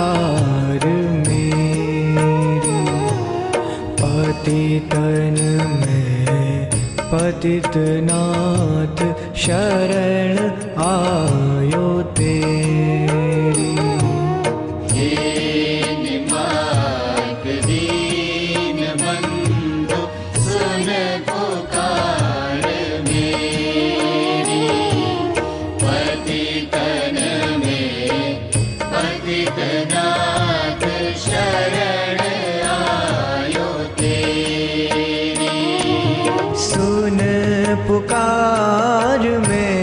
पुकार मेरी। पतितन में पतित नाथ शरण आयो तेरी। पुकार में